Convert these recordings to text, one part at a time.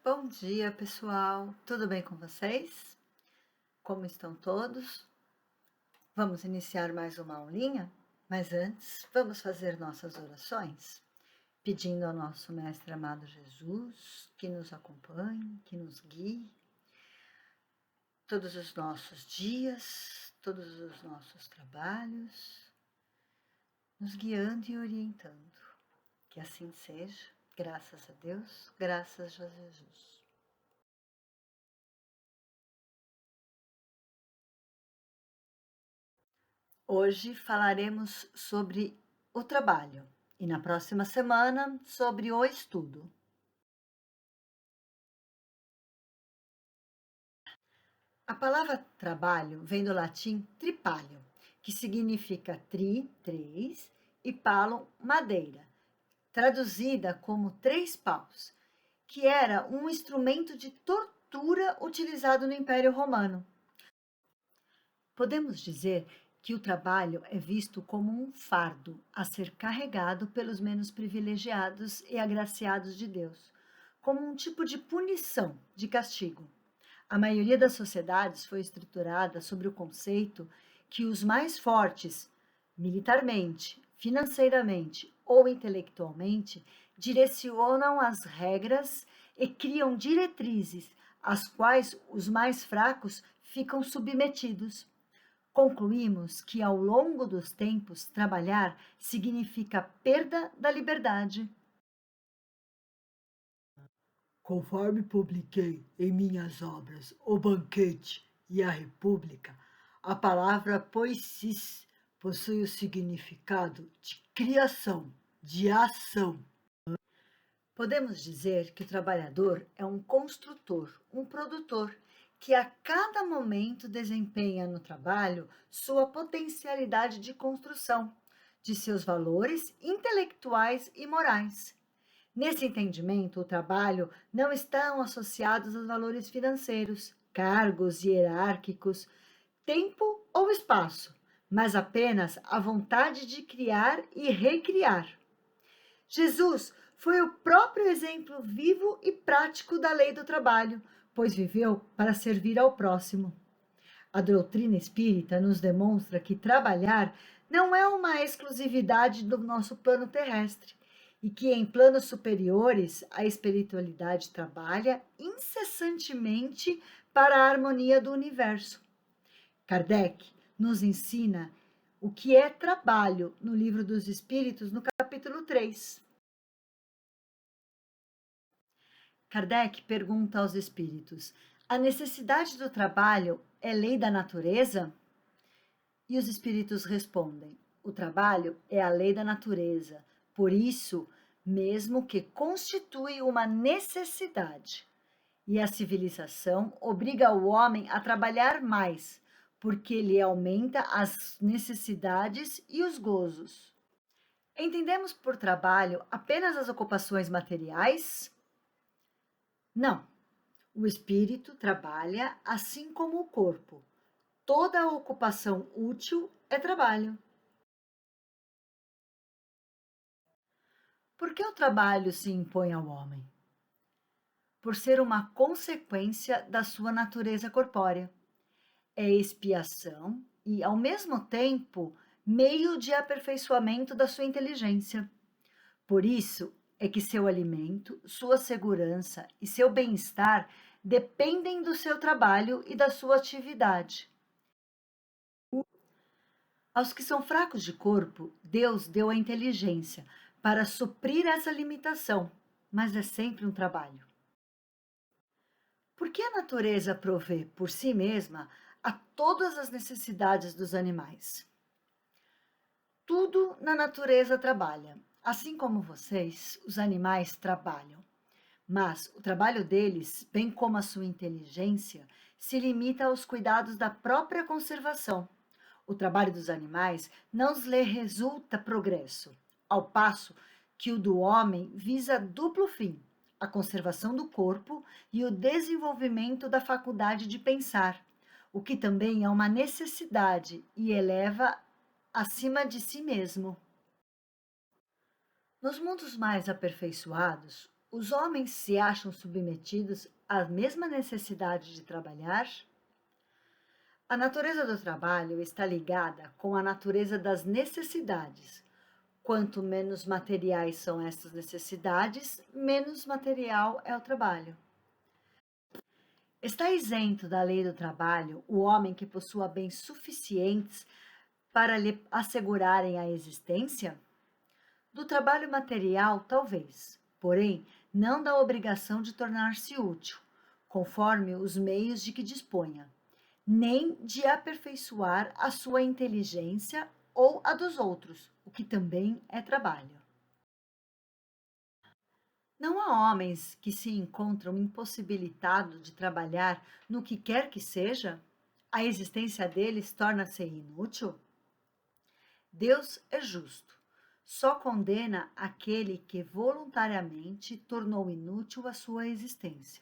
Bom dia, pessoal. Tudo bem com vocês? Como estão todos? Vamos iniciar mais uma aulinha? Mas antes, vamos fazer nossas orações, pedindo ao nosso Mestre amado Jesus que nos acompanhe, que nos guie todos os nossos dias, todos os nossos trabalhos, nos guiando e orientando. Que assim seja, graças a Deus, graças a Jesus. Hoje falaremos sobre o trabalho e na próxima semana sobre o estudo. A palavra trabalho vem do latim tripalho, que significa três, e palo, madeira, traduzida como três paus, que era um instrumento de tortura utilizado no Império Romano. Podemos dizer que o trabalho é visto como um fardo a ser carregado pelos menos privilegiados e agraciados de Deus, como um tipo de punição, de castigo. A maioria das sociedades foi estruturada sobre o conceito que os mais fortes, militarmente, financeiramente ou intelectualmente, direcionam as regras e criam diretrizes às quais os mais fracos ficam submetidos. Concluímos que, ao longo dos tempos, trabalhar significa perda da liberdade. Conforme publiquei em minhas obras O Banquete e a República, a palavra poesis possui o significado de criação, de ação. Podemos dizer que o trabalhador é um construtor, um produtor, que a cada momento desempenha no trabalho sua potencialidade de construção, de seus valores intelectuais e morais. Nesse entendimento, o trabalho não está associado aos valores financeiros, cargos hierárquicos, tempo ou espaço, mas apenas à vontade de criar e recriar. Jesus foi o próprio exemplo vivo e prático da lei do trabalho, pois viveu para servir ao próximo. A doutrina espírita nos demonstra que trabalhar não é uma exclusividade do nosso plano terrestre e que em planos superiores a espiritualidade trabalha incessantemente para a harmonia do universo. Kardec nos ensina o que é trabalho no Livro dos Espíritos, no capítulo 3. Kardec pergunta aos espíritos: a necessidade do trabalho é lei da natureza? E os espíritos respondem: o trabalho é a lei da natureza, por isso mesmo que constitui uma necessidade. E a civilização obriga o homem a trabalhar mais, porque lhe aumenta as necessidades e os gozos. Entendemos por trabalho apenas as ocupações materiais? Não. O espírito trabalha assim como o corpo. Toda ocupação útil é trabalho. Por que o trabalho se impõe ao homem? Por ser uma consequência da sua natureza corpórea. É expiação e, ao mesmo tempo, meio de aperfeiçoamento da sua inteligência. Por isso é que seu alimento, sua segurança e seu bem-estar dependem do seu trabalho e da sua atividade. Aos que são fracos de corpo, Deus deu a inteligência para suprir essa limitação, mas é sempre um trabalho. Por que a natureza provê por si mesma a todas as necessidades dos animais? Tudo na natureza trabalha. Assim como vocês, os animais trabalham. Mas o trabalho deles, bem como a sua inteligência, se limita aos cuidados da própria conservação. O trabalho dos animais não lhe resulta progresso, ao passo que o do homem visa duplo fim: a conservação do corpo e o desenvolvimento da faculdade de pensar, o que também é uma necessidade e eleva acima de si mesmo. Nos mundos mais aperfeiçoados, Os homens se acham submetidos à mesma necessidade de trabalhar? A natureza do trabalho está ligada com a natureza das necessidades. Quanto menos materiais são essas necessidades, menos material é o trabalho. Está isento da lei do trabalho o homem que possua bens suficientes para lhe assegurarem a existência? Do trabalho material, talvez, porém, não da obrigação de tornar-se útil, conforme os meios de que disponha, nem de aperfeiçoar a sua inteligência ou a dos outros, o que também é trabalho. Não há homens que se encontram impossibilitados de trabalhar no que quer que seja? A existência deles torna-se inútil? Deus é justo. Só condena aquele que voluntariamente tornou inútil a sua existência,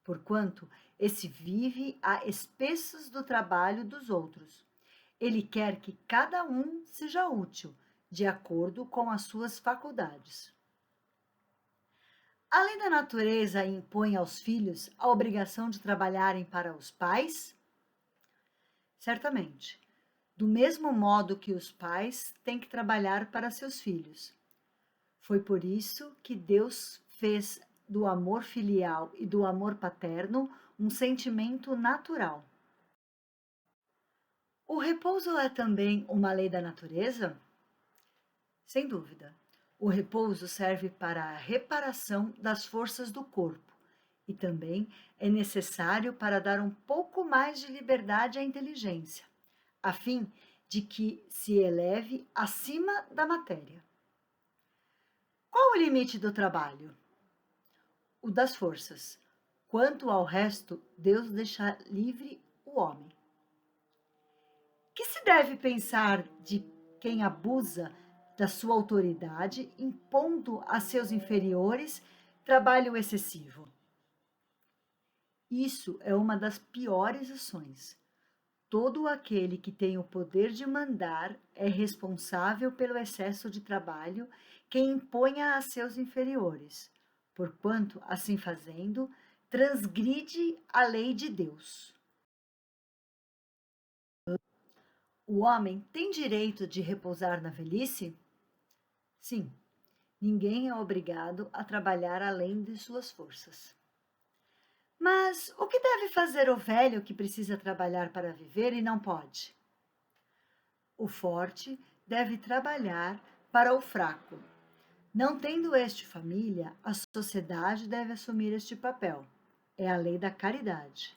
porquanto esse vive a expensas do trabalho dos outros. Ele quer que cada um seja útil, de acordo com as suas faculdades. A lei da natureza impõe aos filhos a obrigação de trabalharem para os pais? Certamente. Do mesmo modo que os pais têm que trabalhar para seus filhos. Foi por isso que Deus fez do amor filial e do amor paterno um sentimento natural. O repouso é também uma lei da natureza? Sem dúvida. O repouso serve para a reparação das forças do corpo e também é necessário para dar um pouco mais de liberdade à inteligência, a fim de que se eleve acima da matéria. Qual o limite do trabalho? O das forças. Quanto ao resto, Deus deixa livre o homem. Que se deve pensar de quem abusa da sua autoridade, impondo a seus inferiores trabalho excessivo? Isso é uma das piores ações. Todo aquele que tem o poder de mandar é responsável pelo excesso de trabalho que imponha a seus inferiores, porquanto, assim fazendo, transgride a lei de Deus. O homem tem direito de repousar na velhice? Sim, ninguém é obrigado a trabalhar além de suas forças. Mas o que deve fazer o velho que precisa trabalhar para viver e não pode? O forte deve trabalhar para o fraco. Não tendo este família, a sociedade deve assumir este papel. É a lei da caridade.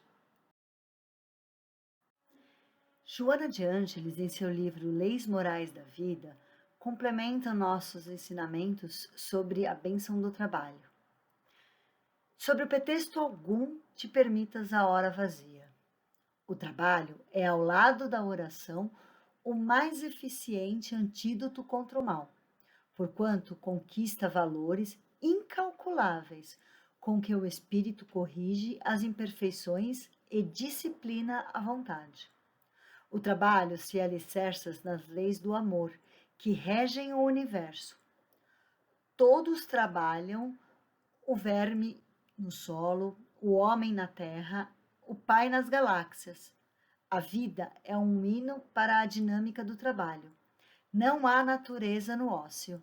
Joana de Ângeles, em seu livro Leis Morais da Vida, complementa nossos ensinamentos sobre a bênção do trabalho. Sobre o pretexto algum te permitas a hora vazia. O trabalho é, ao lado da oração, o mais eficiente antídoto contra o mal, porquanto conquista valores incalculáveis com que o espírito corrige as imperfeições e disciplina a vontade. O trabalho se alicerça nas leis do amor que regem o universo. Todos trabalham, o verme no solo, o homem na terra, o pai nas galáxias. A vida é um hino para a dinâmica do trabalho. Não há natureza no ócio.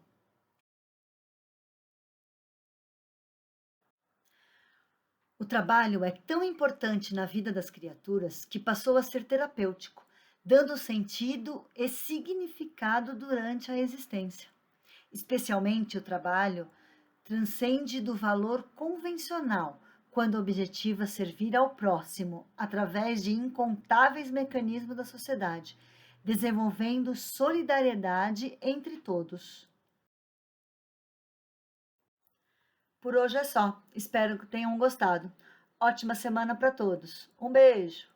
O trabalho é tão importante na vida das criaturas que passou a ser terapêutico, dando sentido e significado durante a existência. Especialmente o trabalho transcende do valor convencional quando objetiva servir ao próximo através de incontáveis mecanismos da sociedade, desenvolvendo solidariedade entre todos. Por hoje é só. Espero que tenham gostado. Ótima semana para todos. Um beijo!